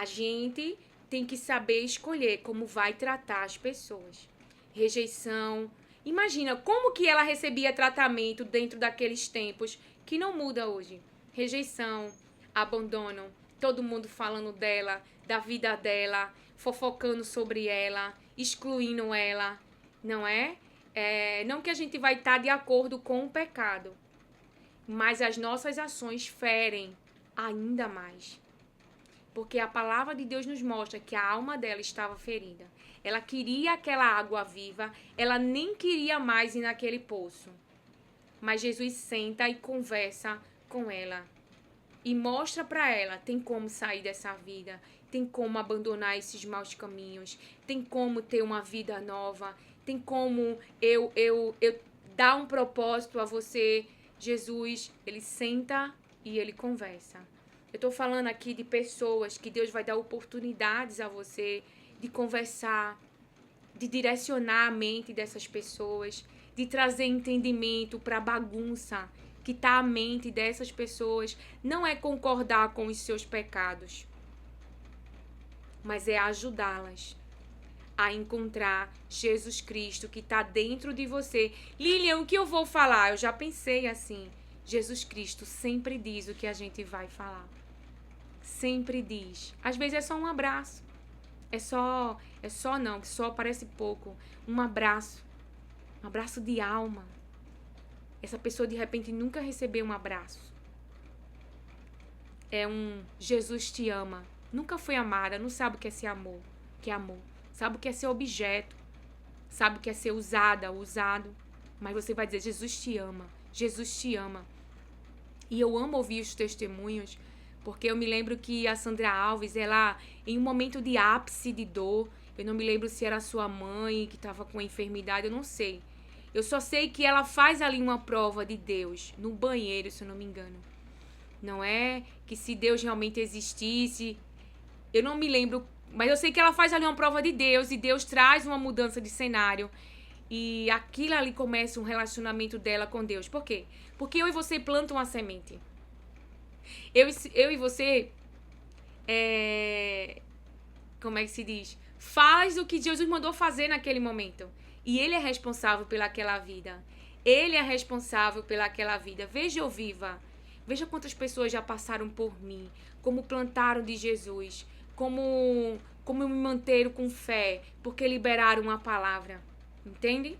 A gente tem que saber escolher como vai tratar as pessoas. Rejeição. Imagina como que ela recebia tratamento dentro daqueles tempos que não muda hoje. Rejeição, abandono, todo mundo falando dela, da vida dela, fofocando sobre ela, excluindo ela, não é? Não que a gente vai estar de acordo com o pecado, mas as nossas ações ferem ainda mais. Porque a palavra de Deus nos mostra que a alma dela estava ferida. Ela queria aquela água viva, ela nem queria mais ir naquele poço. Mas Jesus senta e conversa com ela. E mostra para ela, tem como sair dessa vida, tem como abandonar esses maus caminhos, tem como ter uma vida nova, tem como eu dar um propósito a você. Jesus, ele senta e ele conversa. Eu estou falando aqui de pessoas que Deus vai dar oportunidades a você de conversar, de direcionar a mente dessas pessoas, de trazer entendimento para a bagunça que está a mente dessas pessoas. Não é concordar com os seus pecados, mas é ajudá-las a encontrar Jesus Cristo que está dentro de você. Lilian, o que eu vou falar? Eu já pensei assim. Jesus Cristo sempre diz o que a gente vai falar. Sempre diz. Às vezes é só um abraço. Que só parece pouco. Um abraço. Um abraço de alma. Essa pessoa de repente nunca recebeu um abraço. É um Jesus te ama. Nunca foi amada, não sabe o que é ser amor. Que é amor. Sabe o que é ser objeto. Sabe o que é ser usado. Mas você vai dizer, Jesus te ama. Jesus te ama. E eu amo ouvir os testemunhos, porque eu me lembro que a Sandra Alves, ela, em um momento de ápice de dor, eu não me lembro se era sua mãe que estava com a enfermidade, eu não sei. Eu só sei que ela faz ali uma prova de Deus, no banheiro, se eu não me engano. Não é que se Deus realmente existisse, eu não me lembro, mas eu sei que ela faz ali uma prova de Deus, e Deus traz uma mudança de cenário. E aquilo ali começa um relacionamento dela com Deus. Por quê? Porque eu e você plantam uma semente. Eu e você, como é que se diz? Faz o que Jesus mandou fazer naquele momento. E Ele é responsável pelaquela vida. Ele é responsável pelaquela vida. Veja eu viva. Veja quantas pessoas já passaram por mim. Como plantaram de Jesus. Como me manteram com fé. Porque liberaram uma palavra. Entende?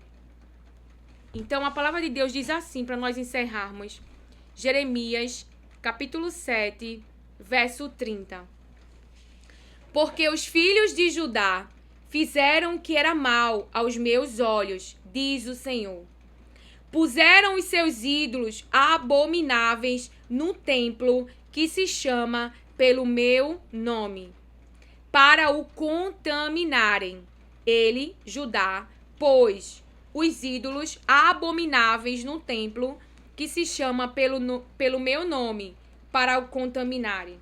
Então a palavra de Deus diz assim, para nós encerrarmos. Jeremias, capítulo 7, verso 30. Porque os filhos de Judá fizeram o que era mal aos meus olhos, diz o Senhor. Puseram os seus ídolos abomináveis no templo que se chama pelo meu nome, para o contaminarem. Ele, Judá, pôs os ídolos abomináveis no templo que se chama pelo meu nome, para o contaminarem.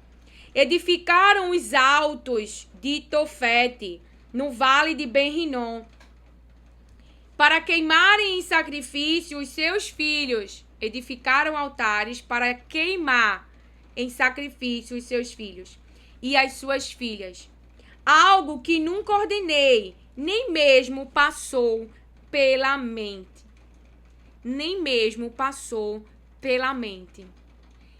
Edificaram os altos de Tofete, no vale de Ben-Rinom, para queimarem em sacrifício os seus filhos. Edificaram altares para queimar em sacrifício os seus filhos e as suas filhas. Algo que nunca ordenei, nem mesmo passou pela mente. Nem mesmo passou pela mente.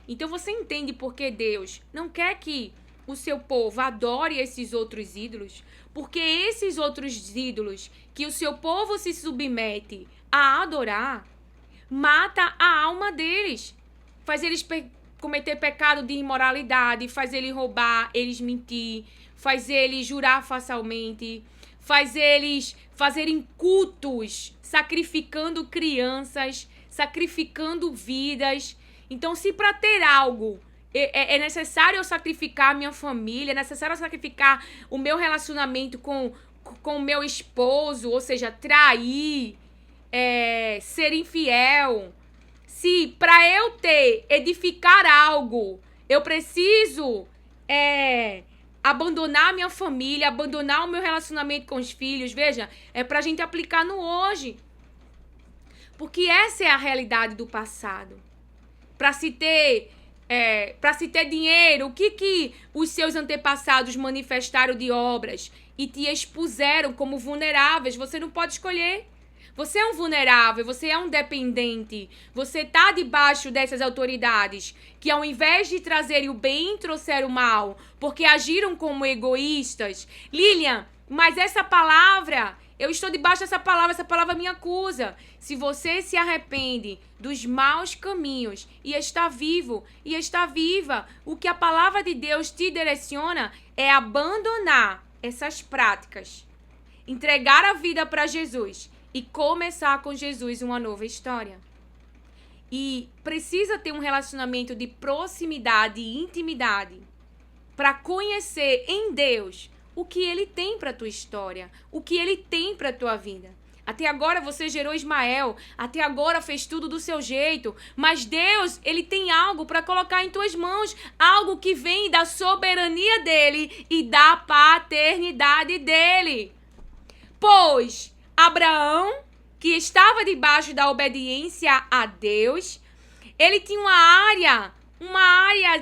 Então você entende por que Deus não quer que o seu povo adore esses outros ídolos? Porque esses outros ídolos que o seu povo se submete a adorar, mata a alma deles. Faz eles cometer pecado de imoralidade, faz eles roubar, eles mentir, faz eles jurar falsamente, faz eles fazerem cultos, sacrificando crianças, sacrificando vidas. Então, se para ter algo é necessário eu sacrificar a minha família, é necessário eu sacrificar o meu relacionamento com o meu esposo, ou seja, trair, ser infiel. Se para eu edificar algo, eu preciso abandonar a minha família, abandonar o meu relacionamento com os filhos, veja, é pra gente aplicar no hoje. Porque essa é a realidade do passado. Para se ter para se ter dinheiro, o que os seus antepassados manifestaram de obras e te expuseram como vulneráveis. Você não pode escolher. Você é um vulnerável, você é um dependente. Você está debaixo dessas autoridades que, ao invés de trazerem o bem, trouxeram o mal, porque agiram como egoístas. Lilian, mas essa palavra, eu estou debaixo dessa palavra, essa palavra me acusa. Se você se arrepende dos maus caminhos e está vivo e está viva, o que a palavra de Deus te direciona é abandonar essas práticas, entregar a vida para Jesus e começar com Jesus uma nova história. E precisa ter um relacionamento de proximidade e intimidade para conhecer em Deus o que Ele tem para a tua história, o que Ele tem para a tua vida. Até agora você gerou Ismael, até agora fez tudo do seu jeito, mas Deus, Ele tem algo para colocar em tuas mãos, algo que vem da soberania dEle e da paternidade dEle. Pois Abraão, que estava debaixo da obediência a Deus, ele tinha uma área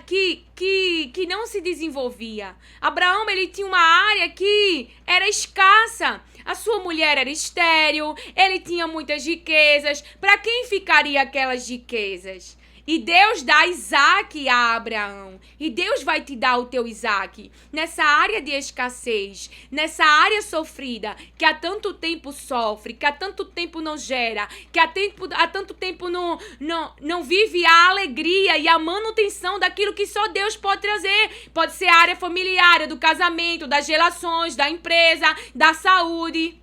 que não se desenvolvia. Abraão, ele tinha uma área que era escassa. A sua mulher era estéril, ele tinha muitas riquezas. Para quem ficaria aquelas riquezas? E Deus dá Isaac a Abraão. E Deus vai te dar o teu Isaac. Nessa área de escassez, nessa área sofrida, que há tanto tempo sofre, que há tanto tempo não gera, que há tanto tempo não vive a alegria e a manutenção daquilo que só Deus pode trazer. Pode ser a área familiar, do casamento, das relações, da empresa, da saúde.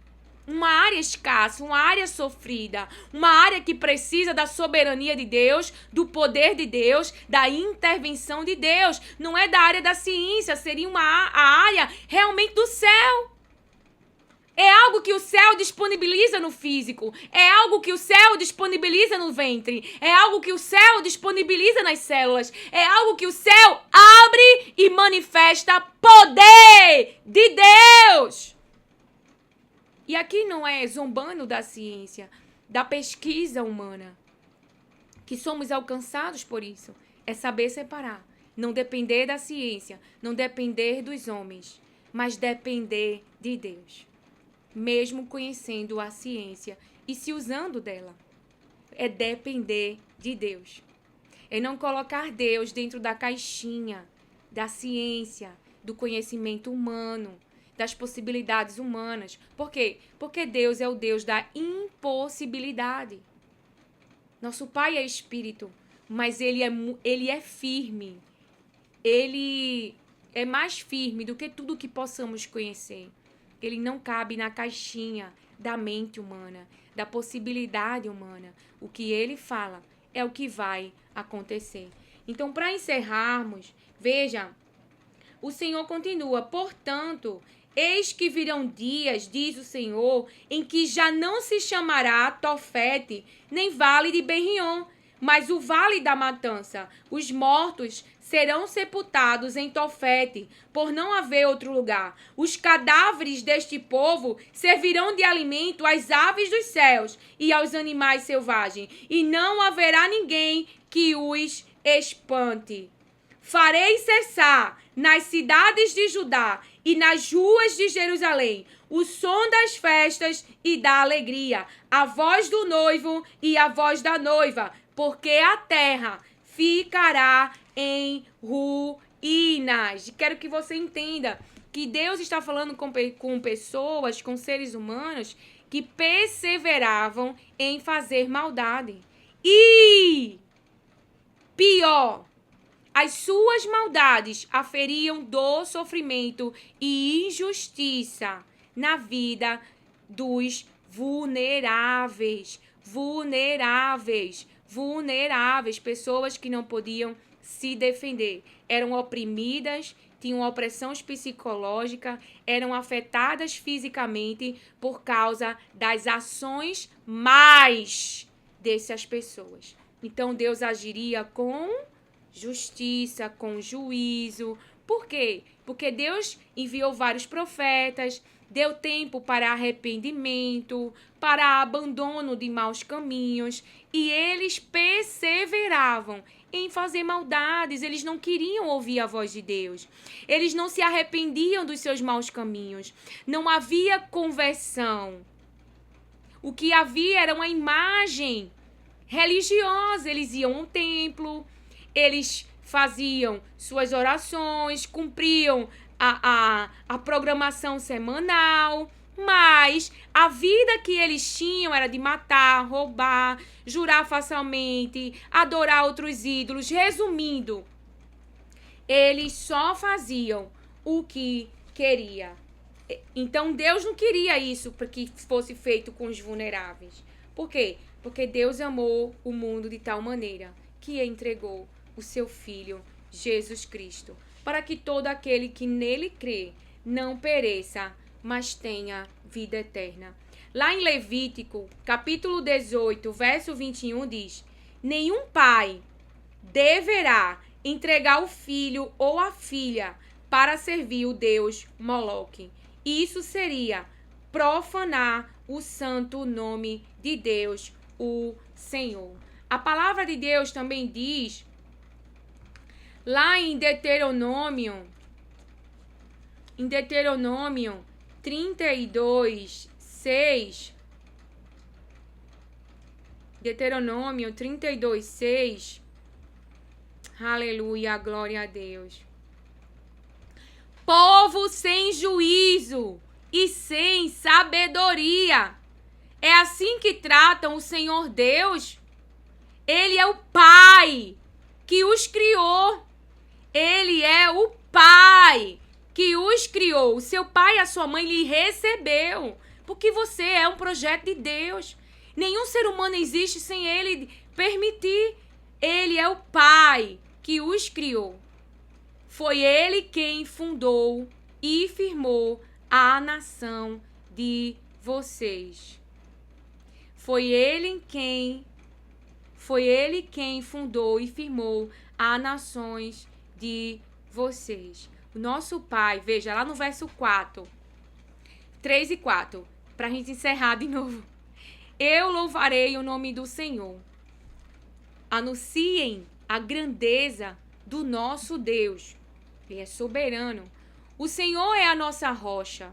Uma área escassa, uma área sofrida, uma área que precisa da soberania de Deus, do poder de Deus, da intervenção de Deus. Não é da área da ciência, seria a área realmente do céu. É algo que o céu disponibiliza no físico, é algo que o céu disponibiliza no ventre, é algo que o céu disponibiliza nas células, é algo que o céu abre e manifesta poder de Deus. E aqui não é zombando da ciência, da pesquisa humana, que somos alcançados por isso. É saber separar, não depender da ciência, não depender dos homens, mas depender de Deus. Mesmo conhecendo a ciência e se usando dela. É depender de Deus. É não colocar Deus dentro da caixinha da ciência, do conhecimento humano, das possibilidades humanas. Por quê? Porque Deus é o Deus da impossibilidade. Nosso Pai é Espírito, mas Ele é firme. Ele é mais firme do que tudo que possamos conhecer. Ele não cabe na caixinha da mente humana, da possibilidade humana. O que Ele fala é o que vai acontecer. Então, para encerrarmos, veja, o Senhor continua, portanto, eis que virão dias, diz o Senhor, em que já não se chamará Tofete, nem vale de Ben-Riom, mas o vale da matança. Os mortos serão sepultados em Tofete, por não haver outro lugar. Os cadáveres deste povo servirão de alimento às aves dos céus e aos animais selvagens, e não haverá ninguém que os espante. Farei cessar nas cidades de Judá e nas ruas de Jerusalém o som das festas e da alegria, a voz do noivo e a voz da noiva, porque a terra ficará em ruínas. Quero que você entenda que Deus está falando com pessoas, com seres humanos que perseveravam em fazer maldade. E pior, as suas maldades aferiam dor, sofrimento e injustiça na vida dos vulneráveis. Pessoas que não podiam se defender. Eram oprimidas, tinham opressão psicológica, eram afetadas fisicamente por causa das ações mais dessas pessoas. Então Deus agiria com justiça, com juízo. Por quê? Porque Deus enviou vários profetas, deu tempo para arrependimento, para abandono de maus caminhos, e eles perseveravam em fazer maldades. Eles não queriam ouvir a voz de Deus. Eles não se arrependiam dos seus maus caminhos. Não havia conversão. O que havia era uma imagem religiosa. Eles iam ao templo, eles faziam suas orações, cumpriam a programação semanal, mas a vida que eles tinham era de matar, roubar, jurar falsamente, adorar outros ídolos. Resumindo, eles só faziam o que queria. Então Deus não queria isso para que fosse feito com os vulneráveis. Por quê? Porque Deus amou o mundo de tal maneira que entregou o seu Filho, Jesus Cristo, para que todo aquele que nele crê não pereça, mas tenha vida eterna. Lá em Levítico, capítulo 18, verso 21, diz: nenhum pai deverá entregar o filho ou a filha para servir o deus Moloque. Isso seria profanar o santo nome de Deus, o Senhor. A palavra de Deus também diz, lá em Deuteronômio 32, 6. Deuteronômio 32, 6. Aleluia, glória a Deus. Povo sem juízo e sem sabedoria. É assim que tratam o Senhor Deus? Ele é o Pai que os criou. Ele é o Pai que os criou. O seu pai e a sua mãe lhe recebeu, porque você é um projeto de Deus. Nenhum ser humano existe sem ele permitir. Ele é o Pai que os criou. Foi ele quem fundou e firmou a nação de vocês. Foi ele quem fundou e firmou as nações de vocês. O nosso Pai, veja lá no verso 4, 3 e 4, para a gente encerrar de novo. Eu louvarei o nome do Senhor. Anunciem a grandeza do nosso Deus. Ele é soberano. O Senhor é a nossa rocha.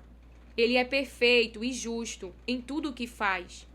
Ele é perfeito e justo em tudo o que faz.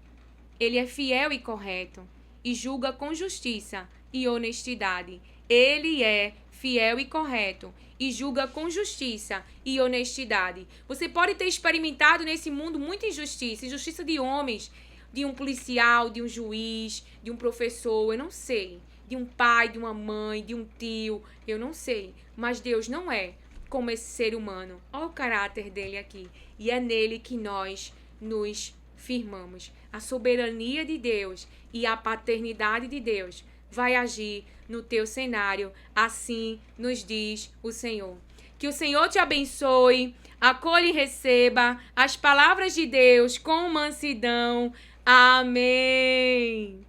Ele é fiel e correto e julga com justiça e honestidade. Ele é fiel e correto e julga com justiça e honestidade. Você pode ter experimentado nesse mundo muita injustiça. Injustiça de homens, de um policial, de um juiz, de um professor, eu não sei. De um pai, de uma mãe, de um tio, eu não sei. Mas Deus não é como esse ser humano. Olha o caráter dele aqui. E é nele que nós nos firmamos. A soberania de Deus e a paternidade de Deus vai agir no teu cenário. Assim nos diz o Senhor. Que o Senhor te abençoe, acolha e receba as palavras de Deus com mansidão. Amém.